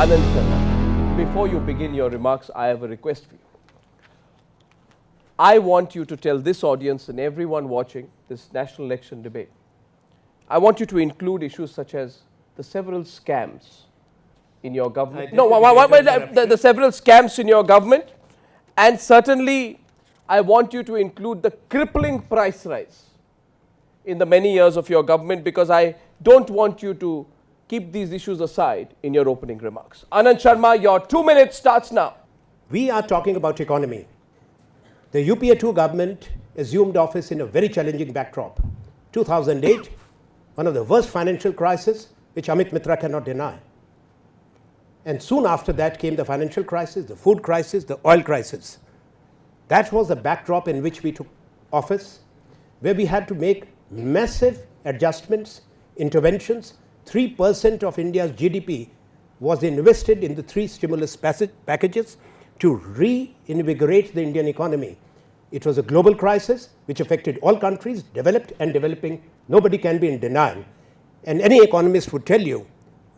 Anand Sharma, before you begin your remarks, I have a request for you. I want you to tell this audience and everyone watching this national election debate, I want you to include issues such as the several scams in your government. The several scams in your government, and certainly I want you to include the crippling price rise in the many years of your government, because I don't want you to keep these issues aside in your opening remarks. Anand Sharma, your 2 minutes starts now. We are talking about economy. The UPA 2 government assumed office in a very challenging backdrop. 2008, one of the worst financial crises, which Amit Mitra cannot deny. And soon after that came the financial crisis, the food crisis, the oil crisis. That was the backdrop in which we took office, where we had to make massive adjustments, interventions. 3% of India's GDP was invested in the 3 stimulus packages to reinvigorate the Indian economy. It was a global crisis which affected all countries, developed and developing. Nobody can be in denial. And any economist would tell you,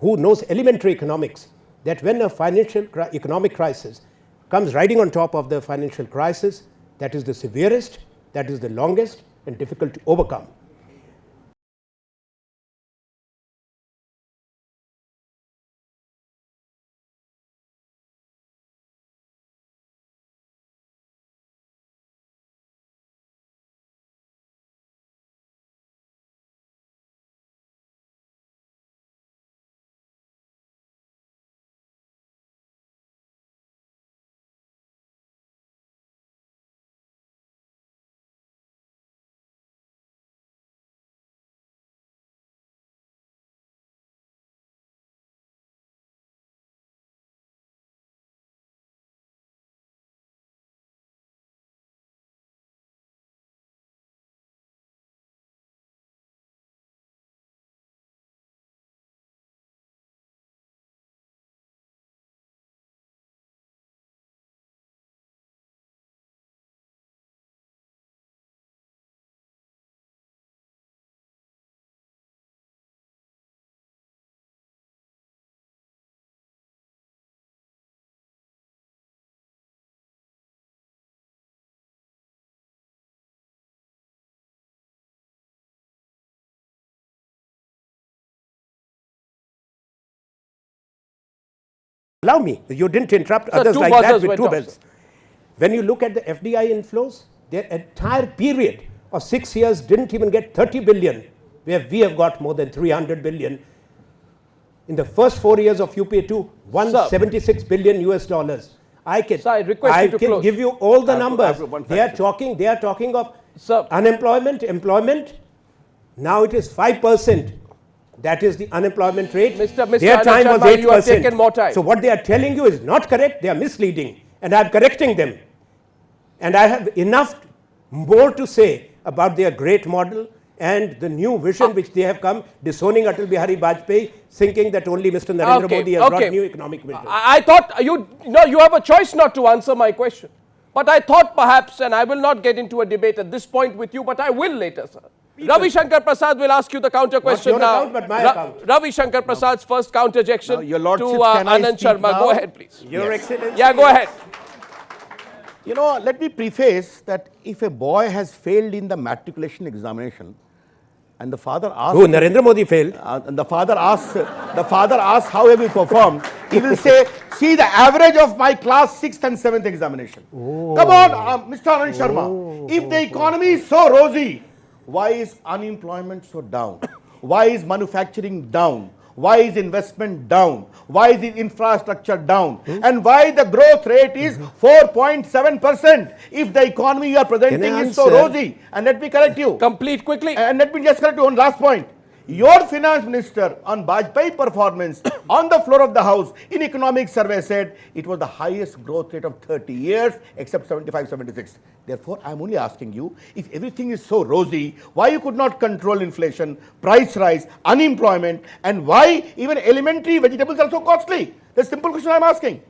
who knows elementary economics, that when a financial economic crisis comes riding on top of the financial crisis, that is the severest, that is the longest and difficult to overcome. Allow me, you didn't interrupt others like that with 2 bills. When you look at the FDI inflows, their entire period of 6 years didn't even get 30 billion, where we have got more than 300 billion. In the first 4 years of UPA 2, 176 billion US dollars. I can give you all the numbers. They are talking of unemployment, employment. Now it is 5%. That is the unemployment rate. Their time was 8%. You have taken more time. So what they are telling you is not correct. They are misleading, and I am correcting them. And I have enough more to say about their great model and the new vision which they have come, disowning Atal Bihari Vajpayee, thinking that only Mr. Narendra Modi has brought new economic vision. I thought you have a choice not to answer my question. But I thought perhaps, and I will not get into a debate at this point with you, but I will later, sir. Ravi Shankar Prasad will ask you the counter question now. Account, but my account. Ravi Shankar Prasad's first counterjection to Anand Sharma. Now? Go ahead, please. Your Excellency. Yeah, go ahead. You know, let me preface that if a boy has failed in the matriculation examination, and the father asks, who Narendra Modi failed, and the father asks, how have you performed? He will say, see the average of my class 6th and 7th examination. Oh. Come on, Mr. Anand Sharma. If the economy is so rosy, why is unemployment so down? Why is manufacturing down? Why is investment down? Why is the infrastructure down? And why the growth rate is 4.7% if the economy you are presenting is so rosy? And let me correct you. Complete quickly. And let me just correct you on last point. Your finance minister on Vajpayee performance on the floor of the house in economic survey said it was the highest growth rate of 30 years except 75, 76. Therefore, I am only asking you, if everything is so rosy, why you could not control inflation, price rise, unemployment, and why even elementary vegetables are so costly? That's the simple question I am asking.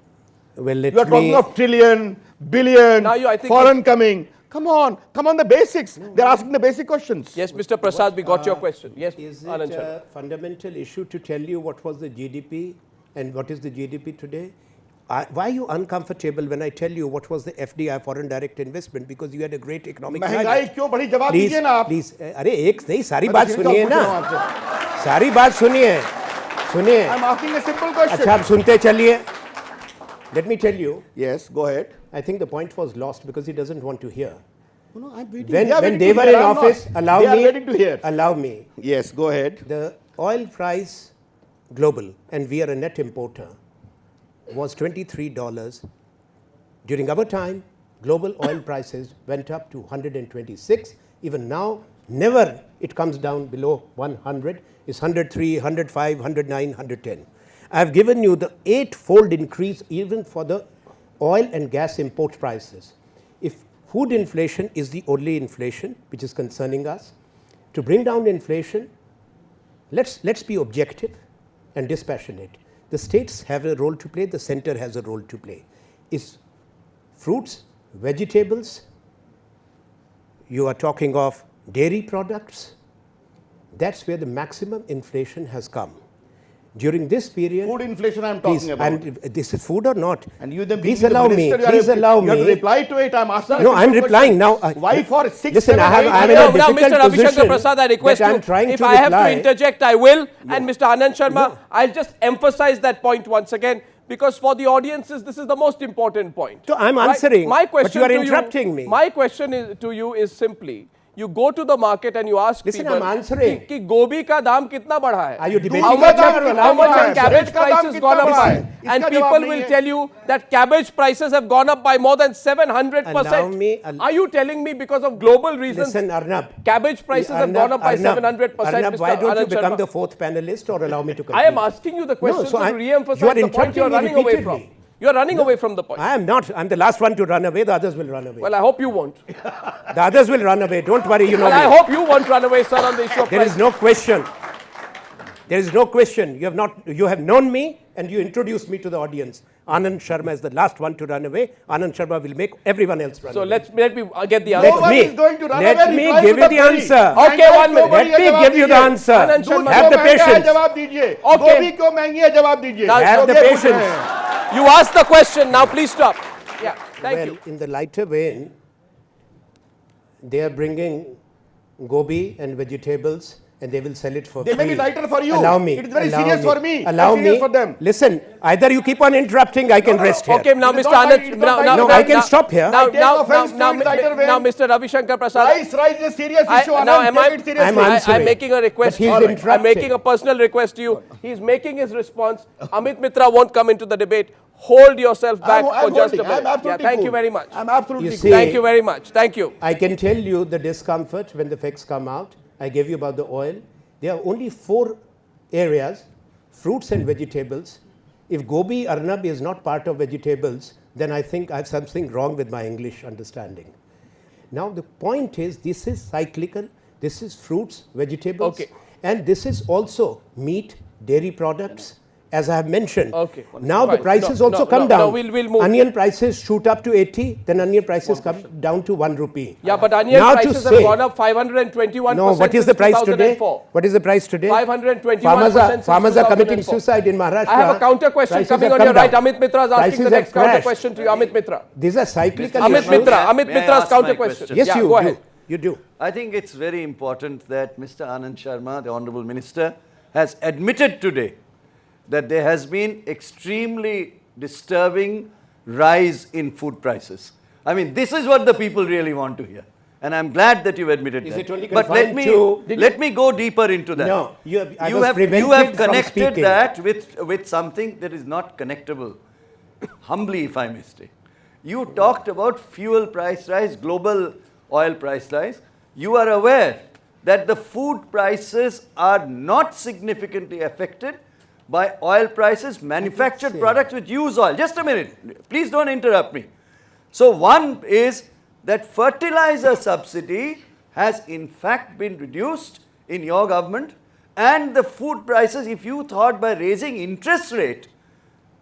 Well, you are talking of trillion, billion, foreign coming. Come on the basics. They're asking the basic questions. Yes, Mr. Prasad, we got your question. Yes, is it a fundamental issue to tell you what was the GDP and what is the GDP today? Why are you uncomfortable when I tell you what was the FDI, foreign direct investment? Because you had a great economic महंगाई क्यों बढ़ी जवाब दीजिए ना आप please अरे एक नहीं सारी बात मैं तो सुनिए पूछ ना रहा हूं आपसे। सारी बात सुनिए सुनिए I'm asking a simple question. अच्छा आप सुनते चलिए let me tell you Yes, go ahead. I think the point was lost because he doesn't want to hear No, I'm waiting. when they were in office allow They are me waiting to hear. allow me Yes, go ahead. the oil price global and we are a net importer was $23 during our time global oil prices went up to 126 even now never it comes down below 100 is 103 105 109 110 I have given you the 8-fold increase even for the oil and gas import prices if food inflation is the only inflation which is concerning us to bring down inflation let's be objective and dispassionate. The states have a role to play, the center has a role to play. Is fruits, vegetables, you are talking of dairy products, that's where the maximum inflation has come. During this period, Food inflation I'm please, talking about. this is food or not? And you then please being the allow me. minister, Please allow you have to me. reply to it. I'm asking. No, a I'm simple replying question. now. Why for 6, Listen, 7, I have 8 I'm in Now, a difficult Mr. Ravi Shankar position Prasad, I request that I'm you, trying if to I have to reply. interject, I will. And Mr. Anand Sharma, I'll just emphasize that point once again, because for the audiences, this is the most important point. So I'm Right? answering, My but question you are to interrupting me. My question to you is simply, you go to the market and you ask Listen, people I'm answering. कि गोभी का दाम कितना बढ़ा है? Are you debating How with much me have, or how allowing much me to have answer? cabbage का दाम prices कितना gone up बढ़ा by? है? And इसका people जवाब will नहीं है। tell you that cabbage prices have gone up by more than 700%. Allow me- Are you telling me because of global reasons Listen, Arnab. cabbage prices have gone up by 700%? Arnab, why Mr. don't you Anand become Sharma? the fourth panelist or allow me to complete? I am asking you the question so to I'm- re-emphasize you are the point you are interrupting me running away from. repeatedly. You are running away from the point. I am not. I'm the last one to run away. The others will run away. Well, I hope you won't. The others will run away. Don't worry. You know Well, I me. hope you won't run away, sir, on the issue of There is prices. no question. There is no question. You have not. You have known me and you introduced me to the audience. Anand Sharma is the last one to run away. Anand Sharma will make everyone else run So away. let me get the answer. No one is going to run let away. me Reply give to you the the query. answer. Okay, महंगाई 1 क्यों minute. बढ़ी Let है, me जवाब give you the दीजिए। answer. Anand दूध Sharma, Have क्यों the महंगा है, patience. जवाब दीजिए। Okay. गोभी क्यों महंगी है, जवाब दीजिए। Now, Have लोग the ये पूछ patience. रहे हैं। You asked the question. Now, please stop. Yeah, thank Well, you. in the lighter vein, they are bringing gobi and vegetables and they will sell it for They free. may be lighter for you. Allow me. It is very allow serious me, for me. Allow Very serious me. for them. Listen, either you keep on interrupting, I can rest here. Okay, now, It is Mr. not Anand, like- it is not now, like- No, I can stop here. Now, I take offense to it right away. now, Mr. Ravi Shankar Prasad. Rice is a serious issue. Now, Anand, am I? take it seriously. I'm answering. I'm making a request. But he's I'm interrupting. making a personal request to you. He's making his response. Amit Mitra won't come into the debate. Hold yourself back I'm for just a holding. I'm minute. Yeah, absolutely thank you cool. very much. I'm absolutely You cool. see- Thank you very much. Thank you. I can tell you the discomfort when the facts come out. I gave you about the oil. There are only 4 areas, fruits and vegetables. If gobi arnab is not part of vegetables, then I think I have something wrong with my English understanding. Now the point is this is cyclical, this is fruits, vegetables, Okay. and this is also meat, dairy products, as I have mentioned. Okay. Now the Fine. prices No, also no, come no, down. no, we'll move. Onion prices shoot up to 80, then onion prices come down to 1 rupee. Yeah, but onion Now to prices have say- gone up 521%. No, what is the since price today? 2004. What is the price today? 521% since Farmers are committing 2004. suicide in Maharashtra. I have a counter question Prices coming have on come your right. down. Amit Mitra is asking Prices the have next counter crashed. question to you. Amit Mitra. These are cyclical Amit issues. Mitra. May- Amit may I Mitra's ask my counter question? question. Yes, Yeah, you go do. ahead. You do. I think it's very important that Mr. Anand Sharma, the Honorable Minister, has admitted today that there has been extremely disturbing rise in food prices. I mean, this is what the people really want to hear. And I'm glad that you've admitted Is that. it only But let confined me, to- let me go deeper into that. No, I was you have prevented from connected speaking. that with something that is not connectable. Humbly, if I may say. You talked about fuel price rise, global oil price rise. You are aware that the food prices are not significantly affected by oil prices, manufactured products which use oil. Just a minute. Please don't interrupt me. So one is that fertilizer subsidy has in fact been reduced in your government, and the food prices, if you thought by raising interest rate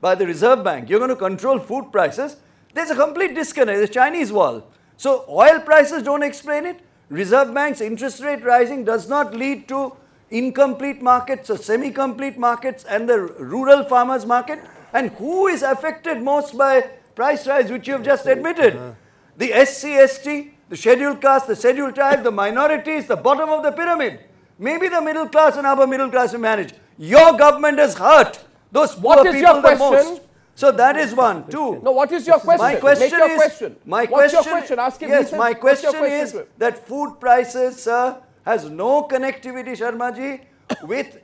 by the Reserve Bank, you're going to control food prices, there's a complete disconnect. There's a Chinese wall. So oil prices don't explain it. Reserve Bank's interest rate rising does not lead to incomplete markets or semi-complete markets and the rural farmers market? And who is affected most by price rise, which you have just admitted? The SC, ST, the scheduled caste, the scheduled tribe, the minorities, the bottom of the pyramid. Maybe the middle class and upper middle class will manage. Your government has hurt those poor What is people your the question? most. So that is one. Two. No, what is your question? My question Make your is, question. my What's your question, question? Ask him. yes, Listen. my What's your question is to him? that food prices, sir, has no connectivity, Sharmaji, with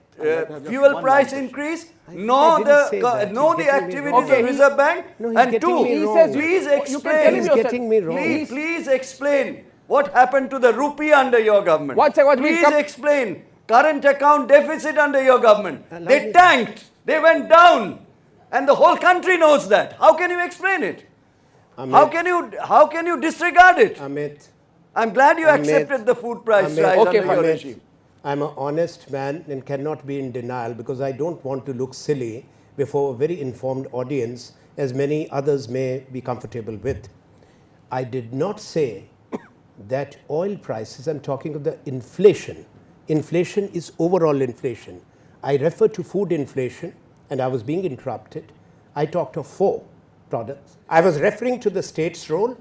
fuel price increase, nor didn't say the that. nor He's the getting me activities wrong. of Okay, Reserve Bank. No, he's And getting two, me He wrong. says please you can tell explain. him He's yourself. getting me wrong. Please explain what happened to the rupee under your government. One second, we'll Please come- explain current account deficit under your government. Allow They me- tanked. They went down. And the whole country knows that. How can you explain it? How can you disregard it? Amit, I'm glad you Amit, accepted the food price Amit, rise Okay, under fine. your Amit, regime. I'm an honest man and cannot be in denial because I don't want to look silly before a very informed audience, as many others may be comfortable with. I did not say that oil prices, I'm talking of the inflation. Inflation is overall inflation. I refer to food inflation, and I was being interrupted. I talked of 4 products. I was referring to the state's role.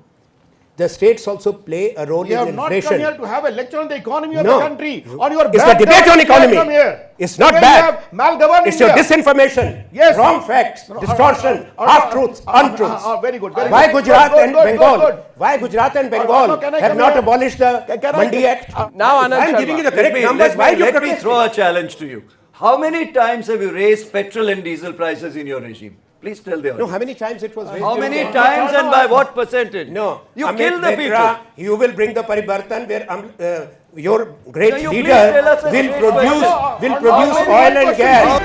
The states also play a role You in have not inflation. come here to have a lecture on the economy of No. the country. On your It's bad the debate on governance, you have economy. come here. It's not Today bad. You have malgoverned It's your India. disinformation, Yes. wrong facts, distortion, half-truths, untruths. Very good. Very Why good. Gujarat Good, and good, Bengal? good, good. Why Gujarat and no, Bengal can I have come not here? abolished the Can I- Mandi Act? Now, Anand I'm Sharma. giving you the correct numbers. Why do you Let me protest throw me? a challenge to you. How many times have you raised petrol and diesel prices in your regime? Please tell the No, audience. how many times it was raised? How during many the- times and by what percentage? No. You Amit kill the Mitra, people. you will bring the Paribartan where your great No, you please leader tell us a will straight produce question. oil and gas.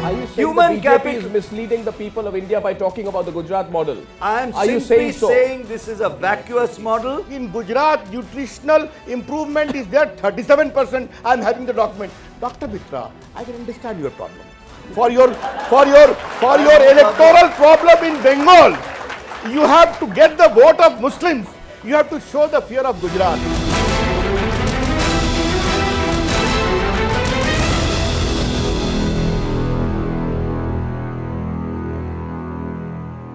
Are you saying Human the BJP capital- is misleading the people of India by talking about the Gujarat model? I am Are you simply saying so? saying this is a vacuous model. In Gujarat, nutritional improvement is there 37%. I am having the document. Dr. Mitra, I can understand your problem. For your electoral problem in Bengal, you have to get the vote of Muslims. You have to show the fear of Gujarat.